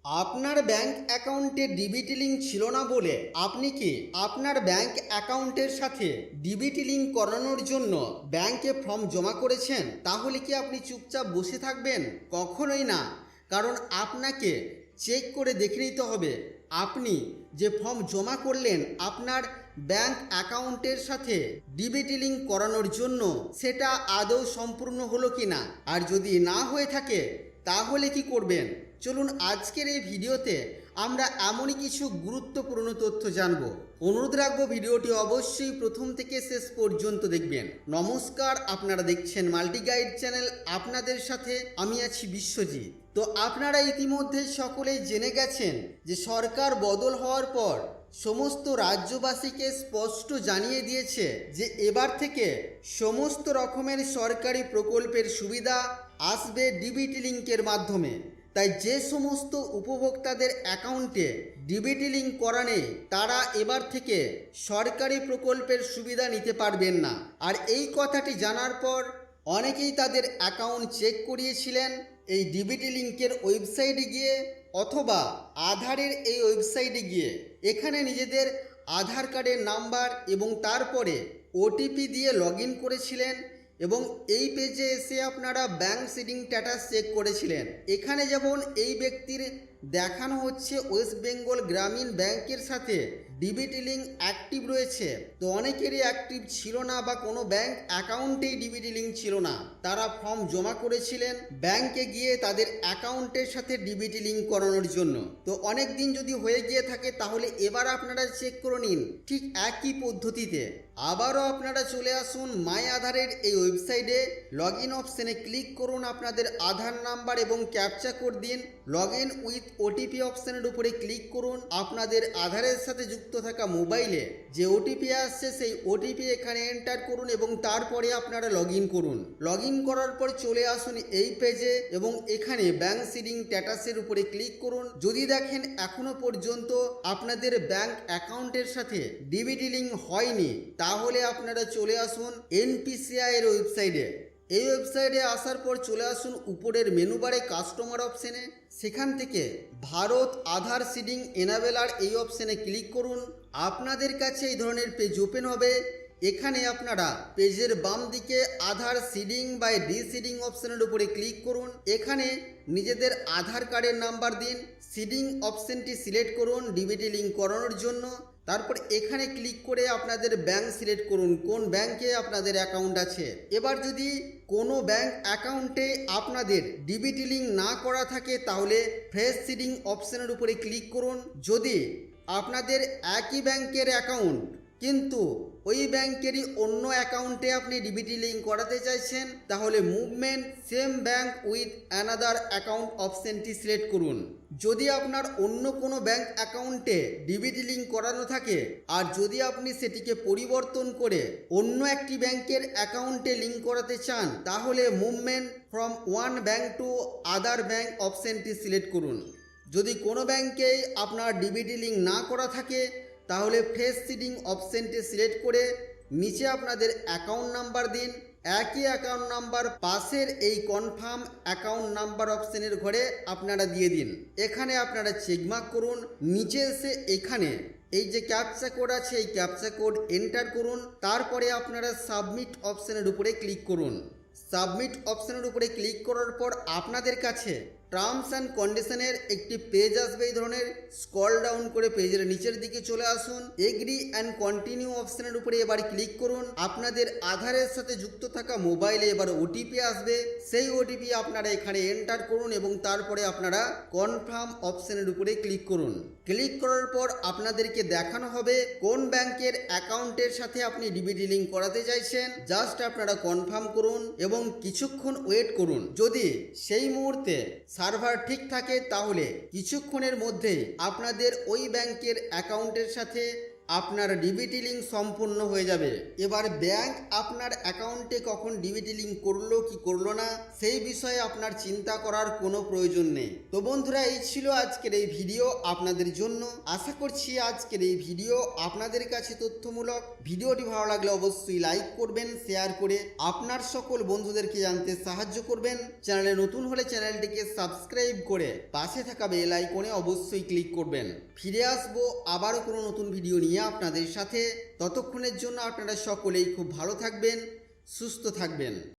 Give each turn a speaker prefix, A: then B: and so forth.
A: আপনার ব্যাংক অ্যাকাউন্টে DBT link ছিল না বলে আপনি কি আপনার ব্যাংক অ্যাকাউন্টের সাথে ডিবিটি লিঙ্ক করানোর জন্য ব্যাংকে ফর্ম জমা করেছেন? তাহলে কি আপনি চুপচাপ বসে থাকবেন? কখনোই না। কারণ আপনাকে চেক করে দেখে নিতে হবে আপনি যে ফর্ম জমা করলেন আপনার ব্যাংক অ্যাকাউন্টের সাথে ডিবিটি লিঙ্ক করানোর জন্য সেটা আদৌ সম্পূর্ণ হলো কি না। আর যদি না হয়ে থাকে তাহলে কি করবেন? চলুন আজকের এই ভিডিওতে আমরা এমনই কিছু গুরুত্বপূর্ণ তথ্য জানব। অনুরোধ রাখবো ভিডিওটি অবশ্যই প্রথম থেকে শেষ পর্যন্ত দেখবেন। নমস্কার, আপনারা দেখছেন মাল্টি গাইড চ্যানেল, আপনাদের সাথে আমি আছি বিশ্বজিৎ। তো আপনারা ইতিমধ্যে সকলেই জেনে গেছেন যে সরকার বদল হওয়ার পর সমস্ত রাজ্যবাসীকে স্পষ্ট জানিয়ে দিয়েছে যে এবার থেকে সমস্ত রকমের সরকারি প্রকল্পের সুবিধা আসবে ডিবিটি লিঙ্কের মাধ্যমে। তাই যে সমস্ত উপভোক্তাদের অ্যাকাউন্টে ডিবিটি লিঙ্ক করা নেই তারা এবার থেকে সরকারি প্রকল্পের সুবিধা নিতে পারবেন না। আর এই কথাটি জানার পর অনেকেই তাদের অ্যাকাউন্ট চেক করিয়েছিলেন এই ডিবিটি লিঙ্কের ওয়েবসাইটে গিয়ে অথবা আধারের এই ওয়েবসাইটে গিয়ে। এখানে নিজেদের আধার কার্ডের নাম্বার এবং তারপরে ওটিপি দিয়ে লগ ইন করেছিলেন এবং এই পেজে এসে আপনারা ব্যাংক সিডিং স্ট্যাটাস চেক করেছিলেন। এখানে যেমন এই ব্যক্তির দেখানো হচ্ছে ওয়েস্ট বেঙ্গল গ্রামীণ ব্যাংকের সাথে ডিবিটি লিঙ্ক অ্যাক্টিভ রয়েছে। তো অনেকেরই অ্যাক্টিভ ছিল না বা কোনো ব্যাংক অ্যাকাউন্টেই ডিবিটি লিঙ্ক ছিল না, তারা ফর্ম জমা করেছিলেন ব্যাংকে গিয়ে তাদের অ্যাকাউন্টের সাথে ডিবিটি লিঙ্ক করানোর জন্য। তো অনেক দিন যদি হয়ে গিয়ে থাকে তাহলে এবার আপনারা চেক করে নিন ঠিক একই পদ্ধতিতে। আবারও আপনারা চলে আসুন মাই আধারের এই ওয়েবসাইটে, লগ ইন অপশানে ক্লিক করুন, আপনাদের আধার নাম্বার এবং ক্যাপচা কোড দিন, লগ ইন উইথ ওটিপি অপশানের উপরে ক্লিক করুন। আপনাদের আধারের সাথে যুক্ত থাকা মোবাইলে যে ওটিপি আসছে সেই ওটিপি এখানে এন্টার করুন এবং তারপরে আপনারা লগ ইন করুন। লগ ইন করার পর চলে আসুন এই পেজে এবং এখানে ব্যাংক সিডিং স্ট্যাটাসের উপরে ক্লিক করুন। যদি দেখেন এখনো পর্যন্ত আপনাদের ব্যাংক অ্যাকাউন্টের সাথে ডিবিটি লিঙ্ক হয়নি তাহলে আপনারা চলে আসুন এনপিসিআই এর ওয়েবসাইটে। এই ওয়েবসাইটে আসার পর চলে আসুন উপরের মেনু বারে কাস্টমার অপশানে, সেখান থেকে ভারত আধার সিডিং এনাবেলার এই অপশানে ক্লিক করুন। আপনাদের কাছে এই ধরনের পেজ ওপেন হবে। এখানে আপনারা পেজের বাম দিকে আধার সিডিং বা ডিসিডিং অপশানের উপরে ক্লিক করুন। এখানে নিজেদের আধার কার্ডের নাম্বার দিন, সিডিং অপশানটি সিলেক্ট করুন ডিবিটি লিঙ্ক করানোর জন্য। তারপর এখানে ক্লিক করে আপনাদের ব্যাংক সিলেক্ট করুন কোন ব্যাংকে আপনাদের অ্যাকাউন্ট আছে। এবার যদি কোনো ব্যাংক অ্যাকাউন্টে আপনাদের ডিবিটি লিঙ্ক না করা থাকে তাহলে ফ্রেশ সিডিং অপশানের উপরে ক্লিক করুন। যদি আপনাদের একই ব্যাংকের অ্যাকাউন্ট কিন্তু ওই ব্যাংকেরই অন্য অ্যাকাউন্টে আপনি ডিবিটি লিঙ্ক করাতে চাইছেন তাহলে movement same bank with another account অপশানটি সিলেক্ট করুন। যদি আপনার অন্য কোনো ব্যাংক অ্যাকাউন্টে ডিবিটি লিঙ্ক করানো থাকে আর যদি আপনি সেটিকে পরিবর্তন করে অন্য একটি ব্যাংকের অ্যাকাউন্টে লিঙ্ক করাতে চান তাহলে movement from one bank to other bank অপশানটি সিলেক্ট করুন। যদি কোনো ব্যাংকেই আপনার ডিবিটি লিঙ্ক না করা থাকে তাহলে ফ্রেশ সিডিং অপশানটি সিলেক্ট করে নিচে আপনাদের অ্যাকাউন্ট নাম্বার দিন। একই অ্যাকাউন্ট নাম্বার পাশের এই কনফার্ম অ্যাকাউন্ট নাম্বার অপশানের ঘরে আপনারা দিয়ে দিন। এখানে আপনারা চেকমার্ক করুন। নিচে এসে এখানে এই যে ক্যাপচা কোড আছে এই ক্যাপচা কোড এন্টার করুন। তারপরে আপনারা সাবমিট অপশানের উপরে ক্লিক করুন। সাবমিট অপশানের উপরে ক্লিক করার পর আপনাদের কাছে টার্মস অ্যান্ড কন্ডিশনের একটি পেজ আসবে। এই ধরনের স্ক্রল ডাউন করে পেজের নিচের দিকে চলে আসুন, এগ্রি অ্যান্ড কন্টিনিউ অপশানের উপরে এবার ক্লিক করুন। আপনাদের আধারের সাথে যুক্ত থাকা মোবাইলে এবার ওটিপি আসবে, সেই ওটিপি আপনারা এখানে এন্টার করুন এবং তারপরে আপনারা কনফার্ম অপশানের উপরে ক্লিক করুন। ক্লিক করার পর আপনাদেরকে দেখানো হবে কোন ব্যাংকের অ্যাকাউন্টের সাথে আপনি ডিবিটি লিঙ্ক করাতে চাইছেন। জাস্ট আপনারা কনফার্ম করুন এবং কিছুক্ষণ ওয়েট করুন। যদি সেই মুহূর্তে সার্ভার ঠিক থাকে তাহলে কিছুক্ষণের মধ্যেই আপনাদের ওই ব্যাংকের অ্যাকাউন্টের সাথে আপনার ডিবিটি লিঙ্ক সম্পূর্ণ হয়ে যাবে। এবার ব্যাংক আপনার অ্যাকাউন্টে কখন ডিবিটি লিঙ্ক করলো কি করলো না সেই বিষয়ে আপনার চিন্তা করার কোনো প্রয়োজন নেই। তো বন্ধুরা, এই ছিল আজকের এই ভিডিও আপনাদের জন্য। আশা করছি আজকের এই ভিডিও আপনাদের কাছে তথ্যমূলক। ভিডিওটি ভালো লাগলে অবশ্যই লাইক করবেন, শেয়ার করে আপনার সকল বন্ধুদেরকে জানতে সাহায্য করবেন। চ্যানেলে নতুন হলে চ্যানেলটিকে সাবস্ক্রাইব করে পাশে থাকা বেল আইকনে অবশ্যই ক্লিক করবেন। ফিরে আসবো আবারও কোনো নতুন ভিডিও নিয়ে আপনাদের সাথে। ততক্ষণের জন্য আপনারা সকলেই খুব ভালো থাকবেন, সুস্থ থাকবেন।